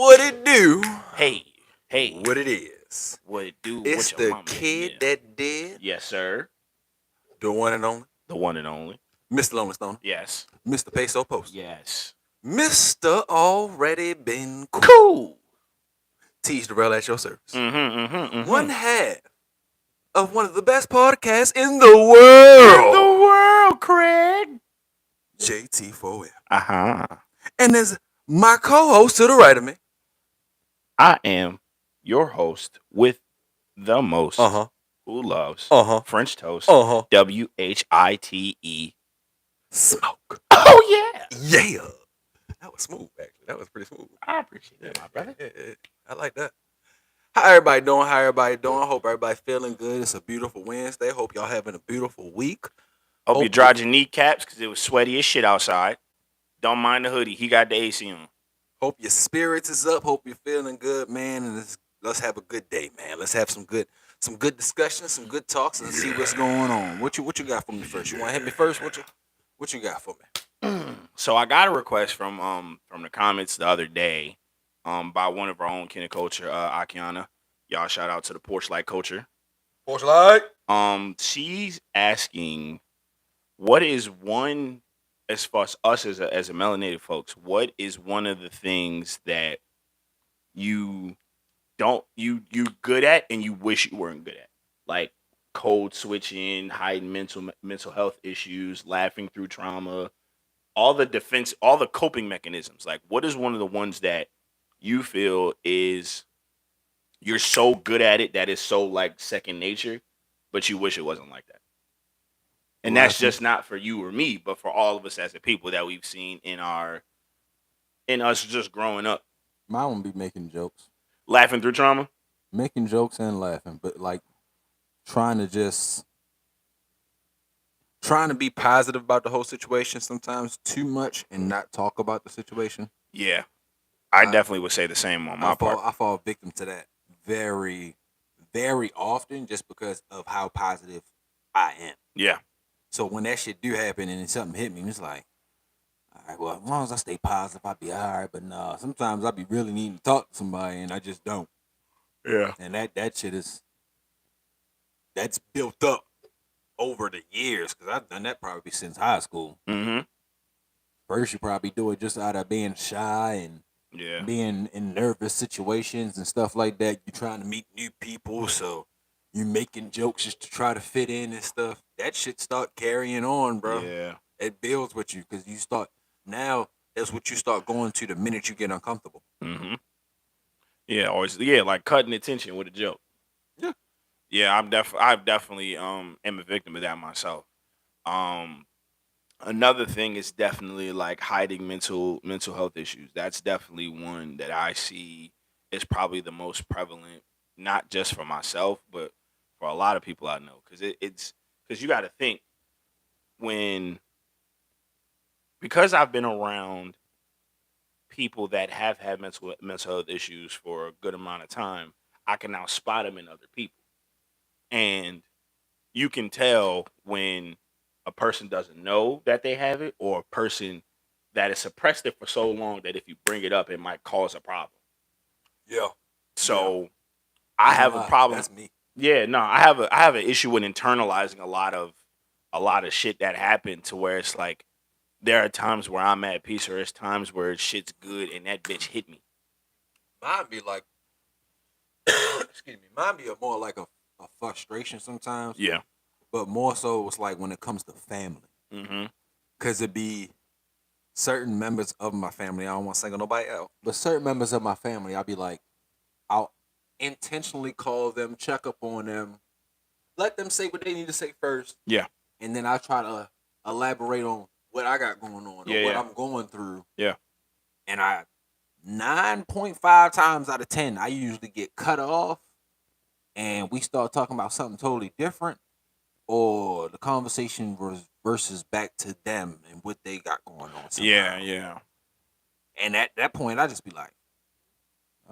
What it do? Hey, What it is? what it do? It's What your the mama at? kid Yeah. that did Yes, sir. the one and only The one and only. Mr. Lonely Stone, Yes. Mr. Peso Post, Yes. Mr. Already Been Cool. Cool. Teach the Rail at your service. One Mm-hmm. half of one of the best podcasts in the In world, the world, Craig. JT4M. Uh-huh. And there's my co-host to the right of me. I am your host with the most Uh-huh. who loves Uh-huh. French toast. Uh-huh. WHITE. Smoke. Oh yeah. Yeah. That was smooth, actually. That was pretty smooth. I appreciate that, my brother. Yeah. I like that. How everybody doing? How everybody doing? Hope everybody feeling good. It's a beautiful Wednesday. Hope y'all having a beautiful week. Hope you dried your kneecaps because it was sweaty as shit outside. Don't mind the hoodie. He got the AC on. Hope your spirits is up. Hope you're feeling good, man. And let's have a good day, man. Let's have some good discussions, some good talks, and see what's going on. What you got for me first? You want to hit me first? What you got for me? So I got a request from the comments the other day by one of our own kin of culture, Akiana. Y'all shout out to the Porch Light Culture. Porch Light. She's asking, what is one, as far as us as a melanated folks, what is one of the things that you good at and you wish you weren't good at? Like code switching, hiding mental health issues, laughing through trauma, all the coping mechanisms. Like, what is one of the ones that you feel is you're so good at it that is so like second nature, but you wish it wasn't like that? And that's just not for you or me, but for all of us as a people that we've seen in us just growing up. Mine would be making jokes. Laughing through trauma? Making jokes and laughing, but like trying to be positive about the whole situation sometimes too much and not talk about the situation. Yeah. I definitely would say the same on my part. I fall victim to that very, very often just because of how positive I am. Yeah. So when that shit do happen and then something hit me, it's like, all right, well, as long as I stay positive, I'll be all right. But no, sometimes I be really needing to talk to somebody and I just don't. Yeah. And that shit that's built up over the years because I've done that probably since high school. Mm-hmm. First, you probably do it just out of being shy and being in nervous situations and stuff like that. You're trying to meet new people, so you making jokes just to try to fit in and stuff. That shit start carrying on, bro. Yeah. It builds with you because you start now. That's what you start going to the minute you get uncomfortable. Mm-hmm. Yeah, always. Yeah, like cutting attention with a joke. Yeah. Yeah, I definitely am a victim of that myself. Another thing is definitely like hiding mental health issues. That's definitely one that I see is probably the most prevalent, not just for myself, but for a lot of people I know. Because it's because you got to think because I've been around people that have had mental health issues for a good amount of time, I can now spot them in other people. And you can tell when a person doesn't know that they have it or a person that has suppressed it for so long that if you bring it up, it might cause a problem. Yeah. So I have a problem. That's me. Yeah, no, I have an issue with internalizing a lot of shit that happened to where it's like there are times where I'm at peace or there's times where shit's good and that bitch hit me. Mine be like, excuse me. Mine be more like a frustration sometimes. Yeah. But more so, it's like when it comes to family. Mm-hmm. Because it be certain members of my family. I don't want to single nobody out. But certain members of my family, I'll be like, I'll intentionally call them, check up on them, let them say what they need to say first. Yeah. And then I try to elaborate on what I got going on or what I'm going through. Yeah. And 9.5 times out of 10, I usually get cut off and we start talking about something totally different, or the conversation versus back to them and what they got going on. Somehow. Yeah. And at that point, I just be like,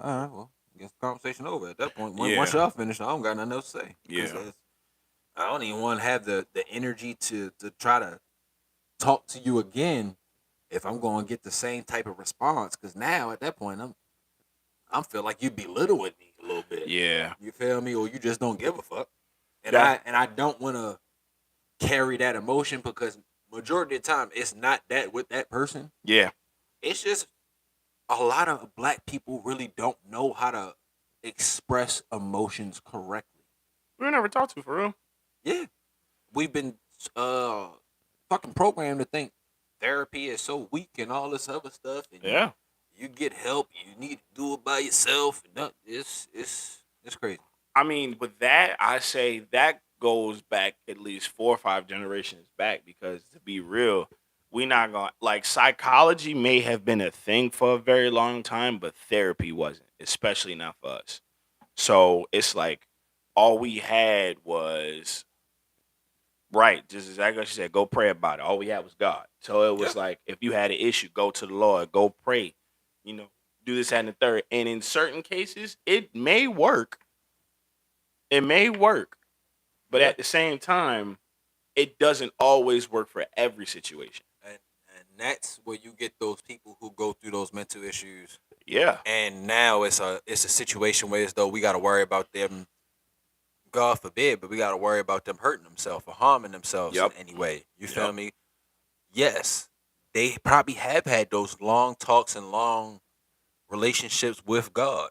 all right, well, I guess the conversation over at that point. Once y'all finish, I don't got nothing else to say. Yeah. I don't even want to have the energy to try to talk to you again if I'm going to get the same type of response. Because now, at that point, I feel like you belittling me a little bit. Yeah. You feel me? Or you just don't give a fuck. And Yeah. I don't want to carry that emotion because majority of the time it's not that with that person. Yeah. It's just a lot of black people really don't know how to express emotions correctly. We were never taught to, for real. Yeah. We've been fucking programmed to think therapy is so weak and all this other stuff. And Yeah. you get help. You need to do it by yourself. It's crazy. I mean, with that, I say that goes back at least 4 or 5 generations back because to be real, we not gonna like psychology may have been a thing for a very long time, but therapy wasn't, especially not for us. So it's like all we had was right, just exactly what she said, go pray about it. All we had was God. So it was like if you had an issue, go to the Lord, go pray, do this that, and the third. And in certain cases, it may work. It may work, but at the same time, it doesn't always work for every situation. And that's where you get those people who go through those mental issues. Yeah. And now it's a situation where as though we got to worry about them, God forbid, but we got to worry about them hurting themselves or harming themselves in any way. You feel me? Yes, they probably have had those long talks and long relationships with God,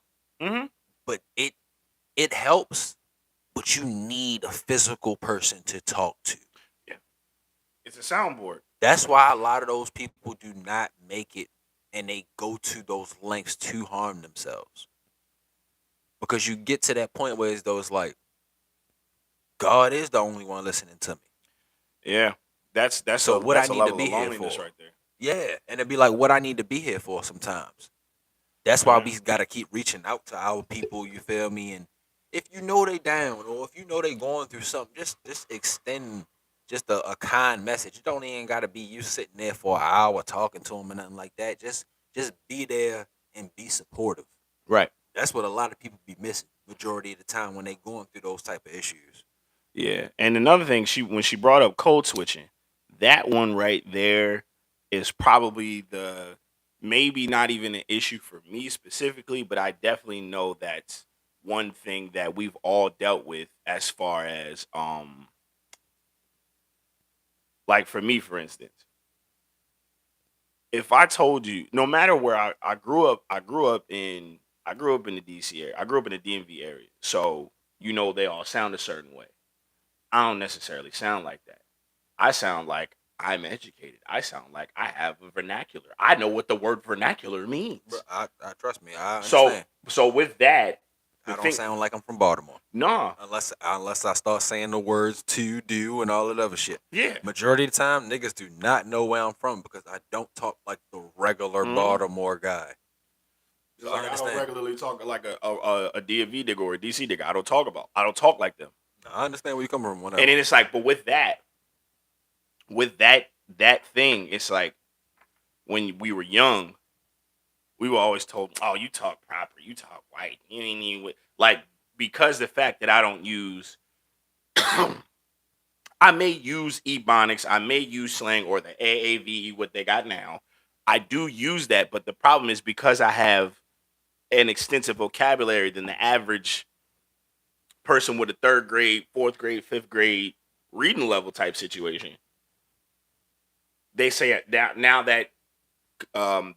but it helps. But you need a physical person to talk to. Yeah, it's a soundboard. That's why a lot of those people do not make it, and they go to those lengths to harm themselves. Because you get to that point where it's those like, God is the only one listening to me. Yeah, that's so what I need to be here for right there. Yeah, and it'd be like what I need to be here for sometimes. That's why we got to keep reaching out to our people. You feel me? And if you know they down or if you know they going through something, just extend just a kind message. You don't even got to be you sitting there for an hour talking to them or nothing like that. Just be there and be supportive. Right. That's what a lot of people be missing majority of the time when they going through those type of issues. Yeah, and another thing, when she brought up code switching, that one right there is probably maybe not even an issue for me specifically, but I definitely know that's one thing that we've all dealt with as far as like for me, for instance, if I told you, no matter where I grew up, I grew up in the DC area. I grew up in the DMV area. So, they all sound a certain way. I don't necessarily sound like that. I sound like I'm educated. I sound like I have a vernacular. I know what the word vernacular means. Bro, I trust me. I understand. So with that, I don't sound like I'm from Baltimore. Nah. Unless I start saying the words to, do, and all that other shit. Yeah. Majority of the time, niggas do not know where I'm from because I don't talk like the regular Baltimore guy. So I don't regularly talk like a DMV nigga or a DC nigga. I don't talk like them. I understand where you come from. Whatever. And then it's like, but with that thing, it's like when we were young, we were always told, "Oh, you talk proper, you talk white." You ain't even like because the fact that I don't use, I may use ebonics, I may use slang or the AAVE, what they got now. I do use that, but the problem is because I have an extensive vocabulary than the average person with a 3rd grade, 4th grade, 5th grade reading level type situation. They say now that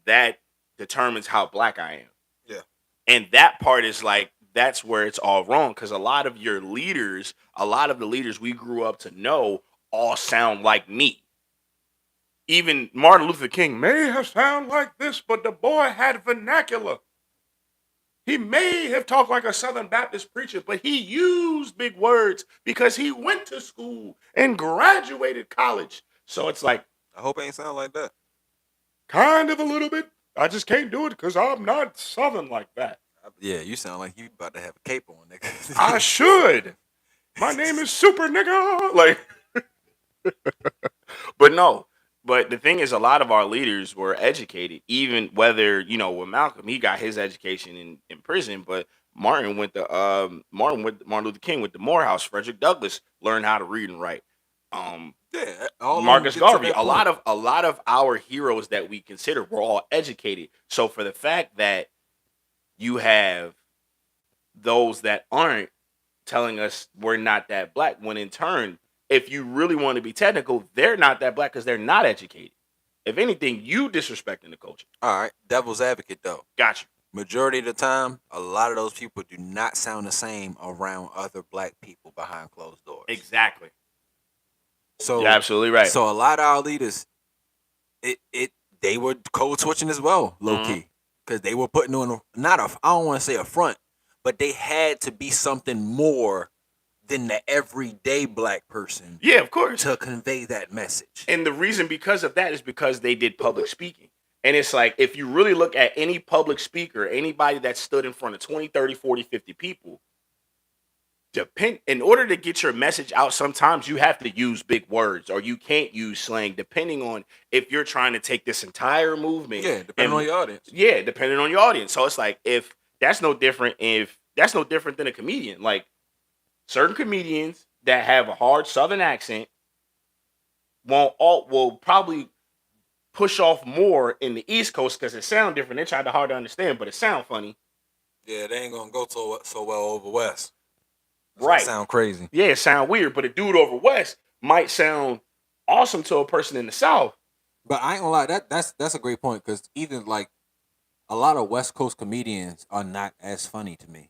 that determines how black I am. Yeah. And that part is like that's where it's all wrong because a lot of the leaders we grew up to know all sound like me. Even Martin Luther King may have sound like this, but the boy had vernacular. He may have talked like a Southern Baptist preacher, but he used big words because he went to school and graduated college. So it's like, I hope it ain't sound like that. Kind of a little bit. I just can't do it because I'm not Southern like that. Yeah, you sound like you about to have a cape on, nigga. I should. My name is Super Nigga. Like, but no. But the thing is, a lot of our leaders were educated, even whether, with Malcolm, he got his education in prison, but Martin Martin Luther King went to Morehouse. Frederick Douglass learned how to read and write. Marcus Garvey. A lot of our heroes that we consider were all educated. So for the fact that you have those that aren't telling us we're not that black, when in turn, if you really want to be technical, they're not that black because they're not educated. If anything, you disrespecting the culture. All right, devil's advocate though. Gotcha. Majority of the time, a lot of those people do not sound the same around other black people behind closed doors. Exactly. So you're absolutely right. So a lot of our leaders, they were code switching as well, low key, because they were putting on I don't want to say a front, but they had to be something more than the everyday black person. Yeah, of course. To convey that message. And the reason because of that is because they did public speaking. And it's like, if you really look at any public speaker, anybody that stood in front of 20, 30, 40, 50 people, in order to get your message out, sometimes you have to use big words or you can't use slang, depending on if you're trying to take this entire movement. Yeah, depending on your audience. Yeah, depending on your audience. So it's like, if that's no different than a comedian. Like, certain comedians that have a hard Southern accent will probably push off more in the East Coast because it sounds different. They try to hard to understand, but it sound funny. Yeah, they ain't gonna go so well over West. Right. Sound crazy. Yeah, it sound weird, but a dude over West might sound awesome to a person in the South. But I ain't gonna lie, that's a great point, because even like a lot of West Coast comedians are not as funny to me.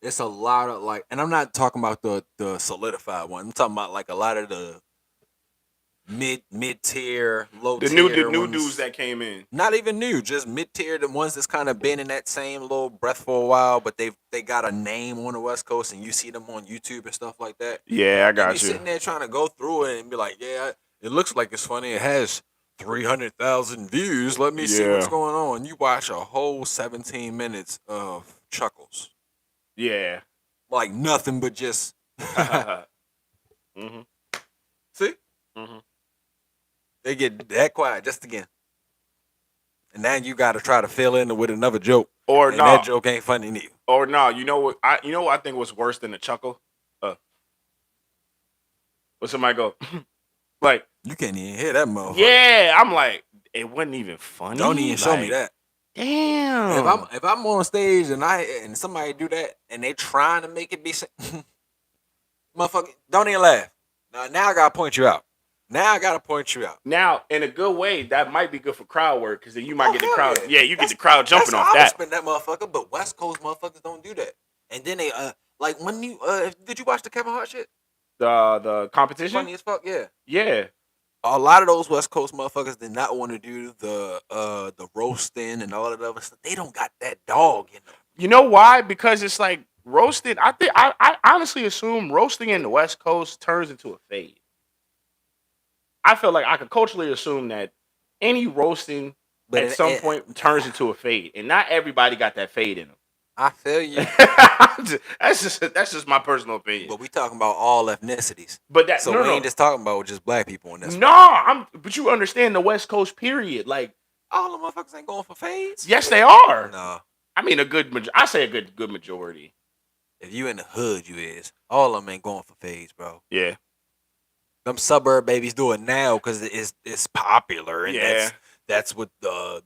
It's a lot of like, and I'm not talking about the solidified one. I'm talking about like a lot of the mid tier, low tier, the new dudes that came in. Not even new, just mid tier, the ones that's kind of been in that same little breath for a while, but they got a name on the West Coast, and you see them on YouTube and stuff like that. Yeah, I got you. Sitting there trying to go through it and be like, yeah, it looks like it's funny. It has 300,000 views. Let me see what's going on. You watch a whole 17 minutes of chuckles. Yeah, like nothing but just. mm-hmm. See. Mm-hmm. They get that quiet just again. And now you got to try to fill in with another joke. Or no. That joke ain't funny neither. Or no, you know what I think was worse than a chuckle? When somebody go, like. You can't even hear that motherfucker. Yeah, I'm like, it wasn't even funny. Don't even show me that. Damn. If I'm on stage and somebody do that and they trying to make it be motherfucker, don't even laugh. Now I gotta point you out. Now, in a good way, that might be good for crowd work, because then you might get the crowd. Yeah, you get the crowd jumping off that. I spend that motherfucker, but West Coast motherfuckers don't do that. And then they like when you did you watch the Kevin Hart shit? The competition? Funny as fuck, yeah. Yeah. A lot of those West Coast motherfuckers did not want to do the roasting and all of that other stuff. They don't got that dog in them. You know why? Because it's like roasting. I honestly assume roasting in the West Coast turns into a fade. I feel like I could culturally assume that any roasting at some point turns into a fade, and not everybody got that fade in them. I feel you. that's just my personal opinion. But we talking about all ethnicities. But we ain't just talking about just black people in this. But you understand the West Coast period. Like, all the motherfuckers ain't going for fades. Yes, they are. No, I mean I say a good majority. If you in the hood, you is. All of them ain't going for fades, bro. Yeah. Them suburb babies do it now because it's popular, and that's what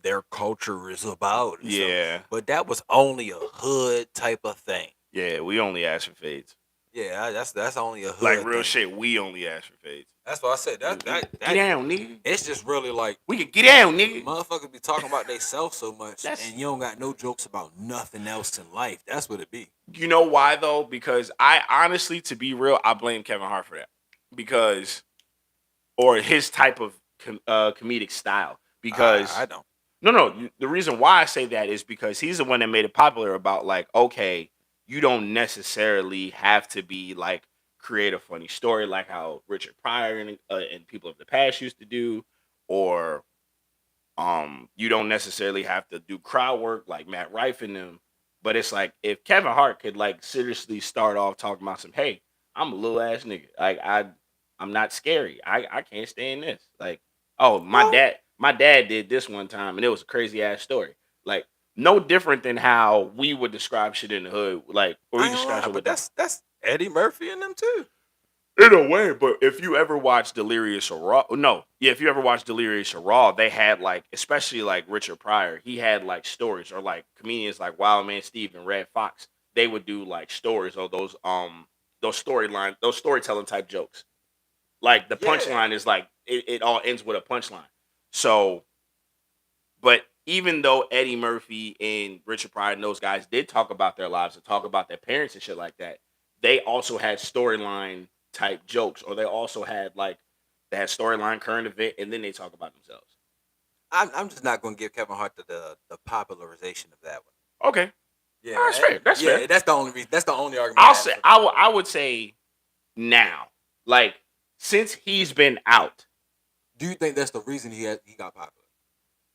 their culture is about. Yeah. So, but that was only a hood type of thing. Yeah, we only ask for fades. Yeah, that's only a hood. Like real thing. shit, we only ask for fades. That's what I said. That get down, nigga. It's just really like we can get down, nigga. Motherfuckers be talking about they self so much, and you don't got no jokes about nothing else in life. That's what it be. You know why though? Because I honestly, to be real, I blame Kevin Hart for that. Or his type of comedic style. Because I don't. No. The reason why I say that is because he's the one that made it popular about like, okay, you don't necessarily have to be like create a funny story like how Richard Pryor and people of the past used to do, or you don't necessarily have to do crowd work like Matt Rife and them. But it's like if Kevin Hart could like seriously start off talking about some, hey, I'm a little ass nigga. Like I'm not scary. I can't stand this. Like, oh, my dad did this one time and it was a crazy ass story. Like, no different than how we would describe shit in the hood. Like, or we describe shit with that's Eddie Murphy and them too. In a way, but if you ever watch Delirious or Raw, no, yeah, if you ever watch Delirious or Raw, they had like, especially like Richard Pryor, he had like stories, or like comedians like Wild Man Steve and Red Fox, they would do like stories or those storyline, those storytelling type jokes. Like the punchline is like it all ends with a punchline. So, but even though Eddie Murphy and Richard Pryor and those guys did talk about their lives and talk about their parents and shit like that, they also had storyline type jokes, or they also had like they had storyline current event, and then they talk about themselves. I'm just not gonna give Kevin Hart the popularization of that one. Okay, Yeah, that's fair. That's fair. That's the only reason. That's the only argument. I'll say I would say now, like since he's been out. Do you think that's the reason he got popular?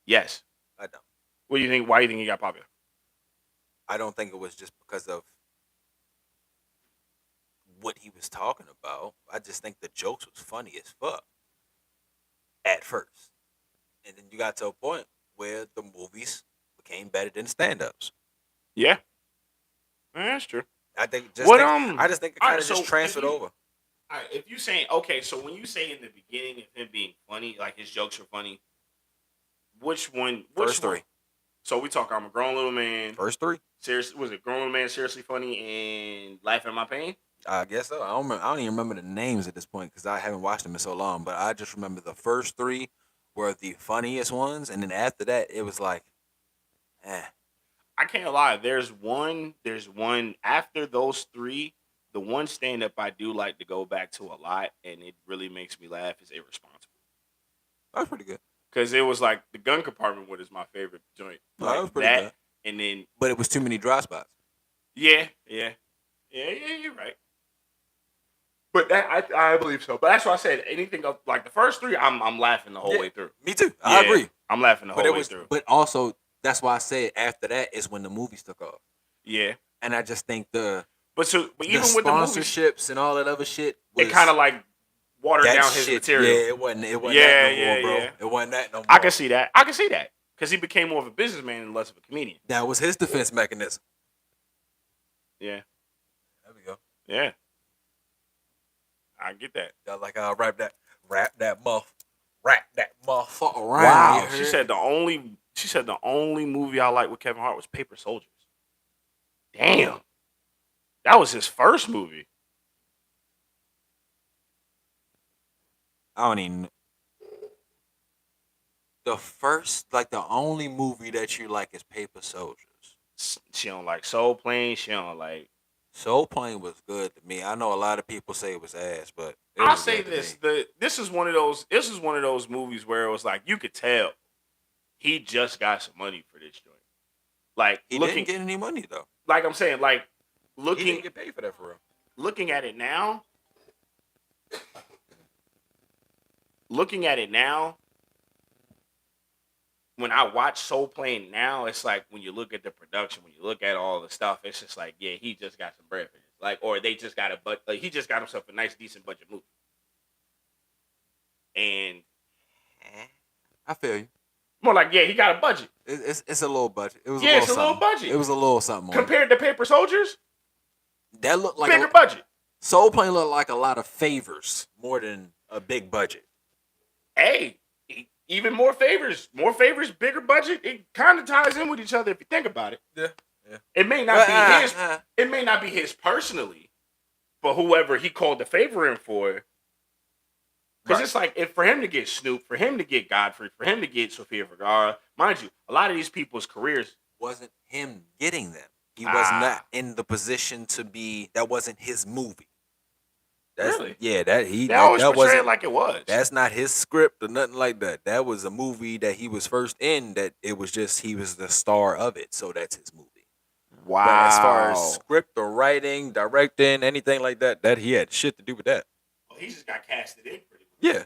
Yes, I don't. What do you think? Why do you think he got popular? I don't think it was just because of what he was talking about. I just think the jokes was funny as fuck at first, and then you got to a point where the movies became better than stand-ups. Yeah, that's true. I think I just think it kind of just transferred over. All right, if you saying okay, so when you say in the beginning of him being funny, like his jokes are funny, which one? First three. So we talk. I'm a grown little man. First three. Seriously, was it grown little man seriously funny and laughing at my pain? I guess so. I don't even remember the names at this point because I haven't watched them in so long. But I just remember the first three were the funniest ones, and then after that, it was like, eh. I can't lie. There's one after those three. The one stand up I do like to go back to a lot, and it really makes me laugh, is Irresponsible. That's pretty good. Because it was like the gun compartment one is my favorite joint. No, like that was pretty good. And then, but it was too many dry spots. Yeah. You're right. But that I believe so. But that's why I said anything of like the first three, I'm laughing the whole way through. Me too. I agree. I'm laughing the whole way through. But also, that's why I said after that is when the movies took off. Yeah. And I just think but even the with the sponsorships and all that other shit, it kind of like watered down his material. Yeah, it wasn't that no more, bro. Yeah. It wasn't that no more. I can see that. Because he became more of a businessman and less of a comedian. That was his defense mechanism. Yeah. There we go. Yeah. I get that. Got like wrap that motherfucker around. Wow. She said the only movie I liked with Kevin Hart was Paper Soldiers. Damn. That was his first movie. I don't even. The only movie that you like is Paper Soldiers. She don't like Soul Plane. She don't like. Soul Plane was good to me. I know a lot of people say it was ass, but I'll say this: this is one of those movies where it was like you could tell he just got some money for this joint. Like he didn't get any money though. Like I'm saying, like he didn't get paid for that for real. Looking at it now, when I watch Soul Plane now, it's like when you look at the production, when you look at all the stuff, it's just like, yeah, he just got some bread for this. Like, or they just got he just got himself a nice, decent budget movie. And I feel you. More like, yeah, he got a budget. It's a little budget. It was it's a little budget. It was a little something compared to Paper Soldiers. That looked like bigger budget. Soul Plane looked like a lot of favors more than a big budget. Hey, even more favors, bigger budget. It kind of ties in with each other if you think about it. Yeah. It may not be his. It may not be his personally, but whoever he called the favor in for. Because it's like for him to get Snoop, for him to get Godfrey, for him to get Sofia Vergara, mind you, a lot of these people's careers wasn't him getting them. He was not in the position to be. That wasn't his movie. Really? Yeah, that always portrayed it like it was. That's not his script or nothing like that. That was a movie that he was first in. That it was just he was the star of it, so that's his movie. Wow. But as far as script or writing, directing, anything like that he had shit to do with that. Well, he just got casted in pretty much. Yeah.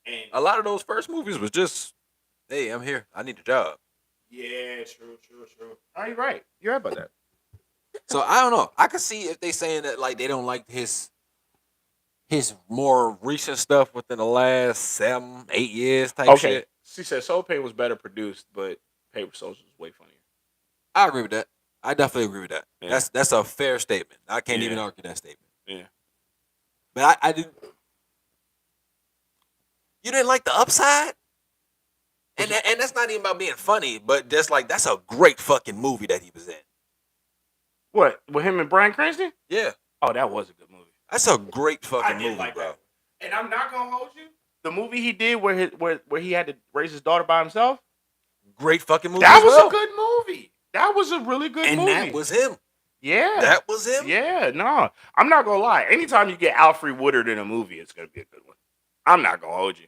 And a lot of those first movies was just, hey, I'm here. I need a job. Yeah, true. Oh, you're right. You're right about that. So I don't know. I could see if they saying that like they don't like his more recent stuff within the last 7-8 years type shit. She said Soul Plane was better produced, but Paper Soldiers was way funnier. I agree with that. I definitely agree with that. Yeah. That's a fair statement. I can't even argue that statement. Yeah. But I did. You didn't like The Upside? And that's not even about being funny, but just like that's a great fucking movie that he was in. What, with him and Bryan Cranston? Yeah. Oh, that was a good movie. That's a great fucking movie, like bro. that. And I'm not gonna hold you. The movie he did where he had to raise his daughter by himself. Great fucking movie. That was a good movie. That was a really good movie. And that was him. Yeah. That was him. Yeah, no. I'm not gonna lie. Anytime you get Alfred Woodard in a movie, it's gonna be a good one. I'm not gonna hold you.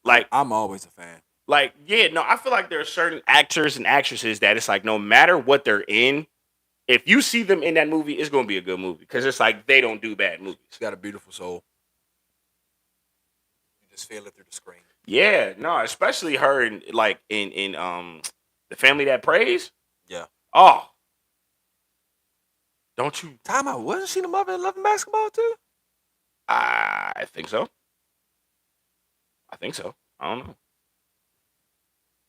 Like, I'm always a fan. Like, yeah, no, I feel like there are certain actors and actresses that it's like no matter what they're in, if you see them in that movie, it's gonna be a good movie. Because it's like they don't do bad movies. She's got a beautiful soul. You just feel it through the screen. Yeah, no, especially her in The Family That Prays. Yeah. Oh. Don't you time out? Wasn't she the mother in Love and Basketball too? I think so. I don't know.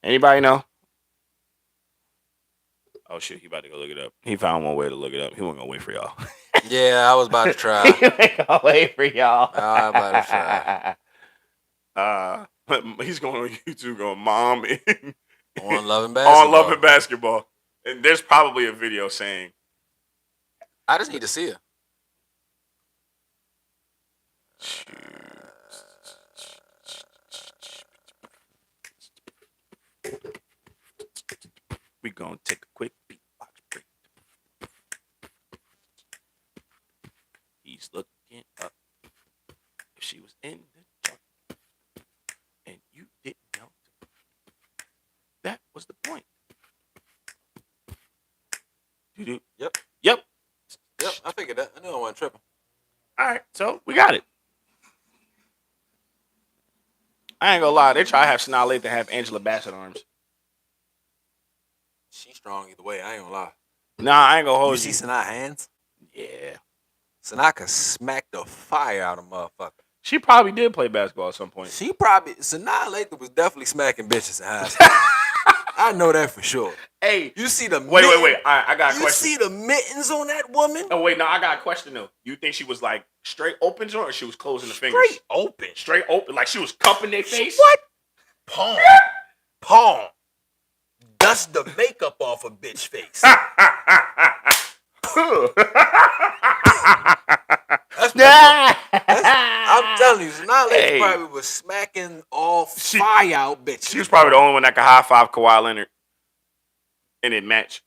Anybody know? Oh shit, he about to go look it up. He found one way to look it up. He wasn't gonna wait for y'all. Yeah, I was about to try. He ain't gonna wait for y'all. I was about to try. He's going on YouTube going, Mom on Love and Basketball. On Love and Basketball. And there's probably a video saying, I just need to see her. We gonna take a quick beatbox break. He's looking up if she was in the chart and you didn't know. That was the point. Yep. Yep. I figured that. I knew I wasn't tripping. All right, so we got it. I ain't gonna lie, they try to have Sanaa Lathan have Angela Bassett arms. She's strong either way. I ain't gonna lie. Nah, I ain't gonna hold you. You see Sanaa hands? Yeah. Sanaa could smack the fire out of motherfucker. She probably did play basketball at some point. Sanaa Lathan was definitely smacking bitches in high school. I know that for sure. Hey, you see the wait. I got a question. You see the mittens on that woman? Oh wait, no, I got a question though. You think she was like straight open or she was closing the fingers? Straight open, like she was cupping their face. What? Palm. Dust the makeup off a bitch face. I'm telling you, Sanaa Lathan probably was smacking all fire out bitches. She was probably the only one that could high five Kawhi Leonard and it match.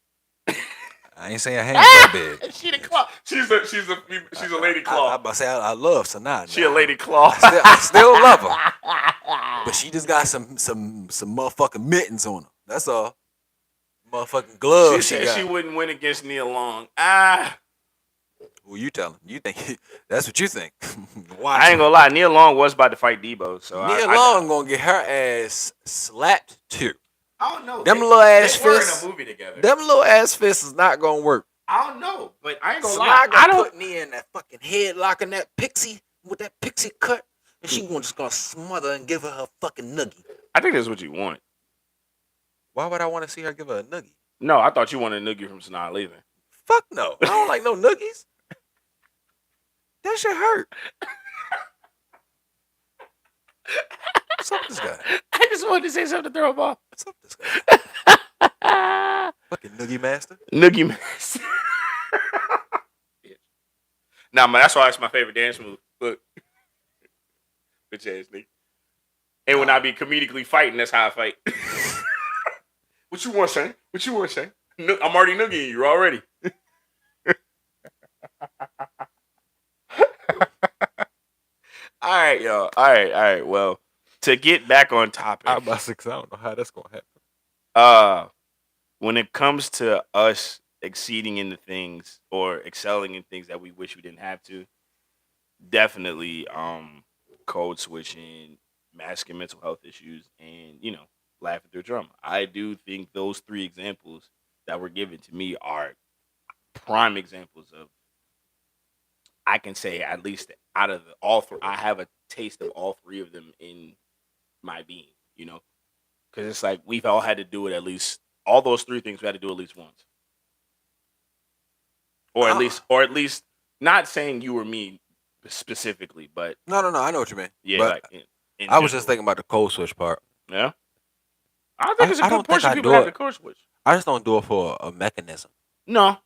I ain't saying her hands that big. She the claw. She's a lady claw. I about to say I love Sanaa. She a lady claw. I still love her, but she just got some motherfucking mittens on her. That's all. Motherfucking gloves. She said she wouldn't win against Nia Long. Who you telling? You think that's what you think? I ain't gonna lie. Nia Long was about to fight Debo, so Nia Long gonna get her ass slapped too. I don't know. Them little ass fists. In a movie together. Them little ass fists is not gonna work. I don't know, but I ain't gonna lie. I don't put Nia in that fucking headlock and that pixie with that pixie cut, and she just gonna smother and give her fucking noogie. I think that's what you want. Why would I want to see her give her a noogie? No, I thought you wanted a noogie from Sanaa Lathan. Fuck no. I don't like no noogies. That shit hurt. What's up with this guy? I just wanted to say something to throw him off. What's up with this guy? Fucking noogie master. Noogie master. Nah, man, that's why it's my favorite dance move. Look. Bitch ass nigga. And when I be comedically fighting, that's how I fight. What you want, son? What you want, son? I'm already noogieing you already. All right, y'all. All right. Well, to get back on topic. I'm about to say, I don't know how that's gonna happen. When it comes to us exceeding in the things or excelling in things that we wish we didn't have to, definitely code switching, masking mental health issues, and laughing through drama. I do think those three examples that were given to me are prime examples of, I can say at least out of all three, I have a taste of all three of them in my being, because it's like we've all had to do it at least, all those three things we had to do at least once. Or at least not saying you or me specifically, but no. I know what you mean. yeah, but like in I was just general. thinking about the code switch part. Yeah, I think it's a I good don't think portion I of people do have it. the code switch. I just don't do it for a mechanism. No,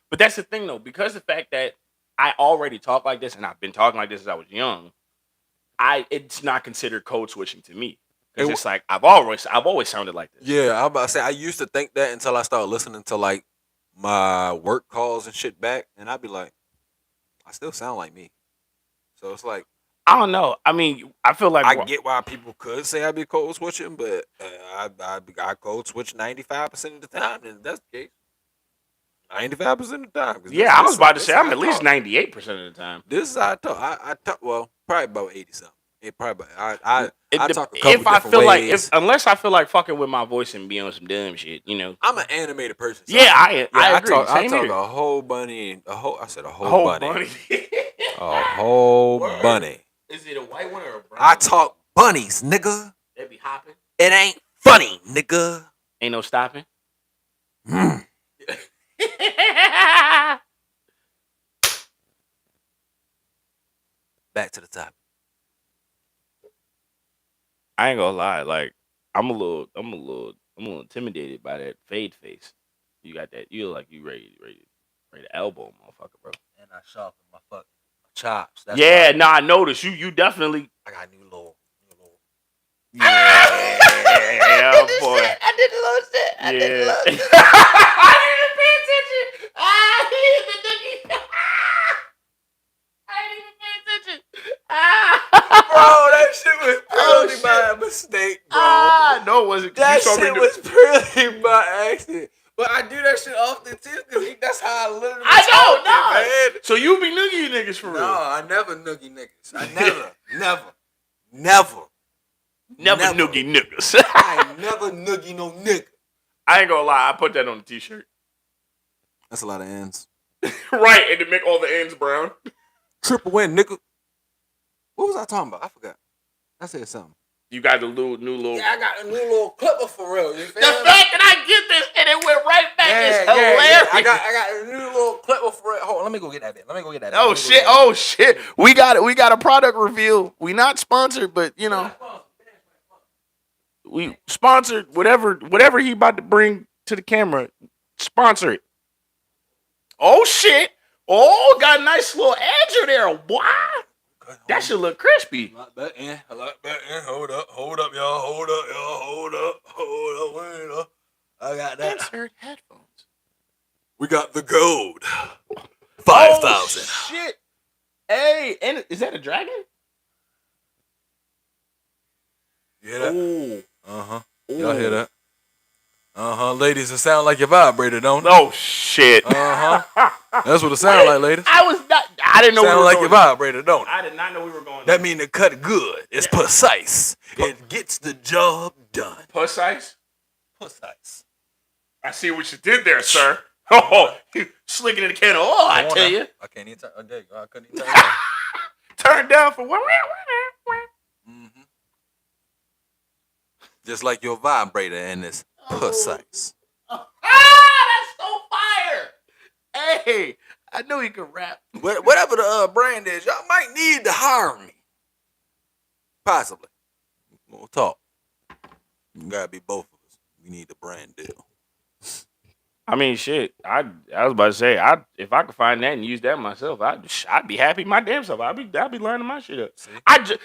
but that's the thing though, because the fact that I already talk like this and I've been talking like this since I was young, it's not considered code switching to me because it's like I've always sounded like this. Yeah, I'm about to say I used to think that until I started listening to like my work calls and shit back, and I'd be like, I still sound like me. So it's like I don't know. I mean, I feel like I get why people could say I be code switching, but I code switch 95% of the time, and that's the case. 95% of the time. Yeah, I was about to say I'm at least 98% of the time. This is how I talk. I talk probably about 80 something. It probably I talk a couple if I different feel ways. like unless I feel like fucking with my voice and be on some dumb shit, I'm an animated person. So yeah, I agree. I talk a whole bunny. A whole bunny. A whole bunny. Is it a white one or a brown? I talk bunnies, nigga. They be hopping. It ain't funny, nigga. Ain't no stopping. Back to the top. I ain't gonna lie, like I'm a little intimidated by that fade face. You got that? You look like you ready to elbow, motherfucker, bro. And I sharpen my fucking chops. That's I noticed you definitely. I got new little. Yeah, boy. I did a little shit. I didn't even pay attention. I didn't even pay attention. Bro, that shit was purely by mistake, bro. No, it wasn't. That shit was purely by accident. But I do that shit often too, because that's how I literally I know, man. So you be noogie niggas for real? No, I never noogie niggas. I never. Never noogie niggas. I ain't never noogie no nigga. I ain't gonna lie, I put that on the t-shirt. That's a lot of ends. Right, and to make all the ends brown. Triple win, nigga. What was I talking about? I forgot. I said something. You got the new little. Yeah, I got a new little clipper for real. You feel the me? fact that I get this and it went right back is hilarious. I got a new little clipper for real. Hold on, let me go get that bit. Oh shit. We got a product reveal. We not sponsored, but you know. We sponsored whatever he about to bring to the camera. Sponsor it. Oh shit. Oh, got a nice little edge there. Why? That should look crispy. A lot better. Hold up, y'all. Hold up. I got that. Insert headphones. We got the gold. 5,000. Oh, shit. Hey, and is that a dragon? You hear that? Ooh. Uh-huh. Y'all hear that? Uh-huh. Ladies, it sound like your vibrator, don't it? Oh, shit. Uh-huh. That's what it sound like, ladies. I didn't know we were like going your vibrator, don't it? I did not know we were going That mean the cut good. It's precise. It gets the job done. Precise? Precise. I see what you did there, sir. Oh, you slicking in the can of oil, I tell you. I can't even turn. Oh, there you go. I couldn't even turn it on. Turn down for what? Mm-hmm. Just like your vibrator, and it's precise. That's so fire! Hey, I knew he could rap. Whatever the brand is, y'all might need to hire me. Possibly. We'll talk. You gotta be both of us. We need the brand deal. I mean, shit. I was about to say, if I could find that and use that myself, I'd be happy my damn self. I'd be lining my shit up. See?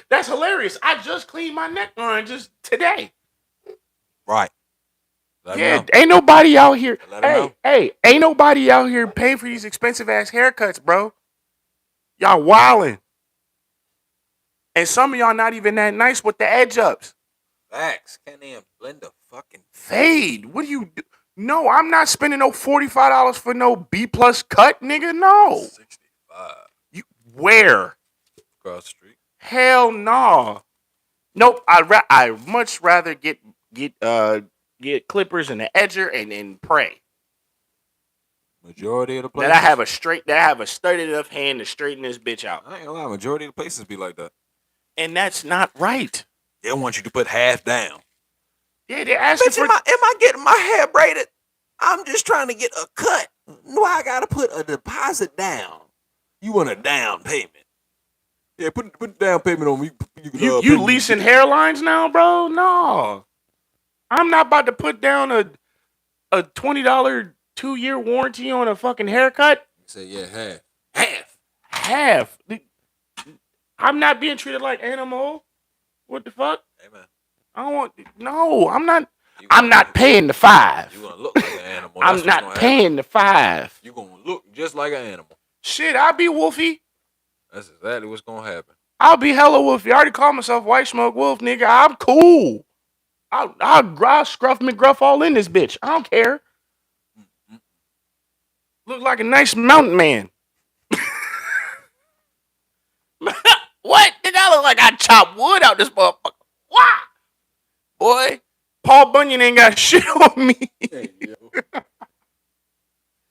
That's hilarious. I just cleaned my neck line just today. Right. Ain't nobody out here. Hey, ain't nobody out here paying for these expensive ass haircuts, bro. Y'all wildin'. And some of y'all not even that nice with the edge ups. Facts. Can't even blend the fucking fade. What do you do? No, I'm not spending no $45 for no B+ cut, nigga. No. 65. You where? Across the street. Hell no. Nope. I much rather get clippers and an edger and pray. Majority of the places. That I have a sturdy enough hand to straighten this bitch out. I ain't gonna lie. Majority of the places be like that. And that's not right. They want you to put half down. Yeah, they're asking Bitch, am I getting my hair braided? I'm just trying to get a cut. No, I gotta put a deposit down. You want a down payment? Yeah, put down payment on me. You leasing hairlines now, bro? No. I'm not about to put down a $20 2-year warranty on a fucking haircut. Say yeah, Half. I'm not being treated like animal. What the fuck? Hey, man. I don't want. No, I'm not. I'm not paying the $5. You gonna look like an animal. I'm not paying the $5. You gonna look just like an animal. Shit, I'll be Wolfie. That's exactly what's gonna happen. I'll be hella Wolfie. I already called myself White Smoke Wolf, nigga. I'm cool. I'll scruff McGruff all in this bitch. I don't care. Look like a nice mountain man. What? Nigga, I look like I chopped wood out this motherfucker. What? Boy, Paul Bunyan ain't got shit on me. Hey, yo.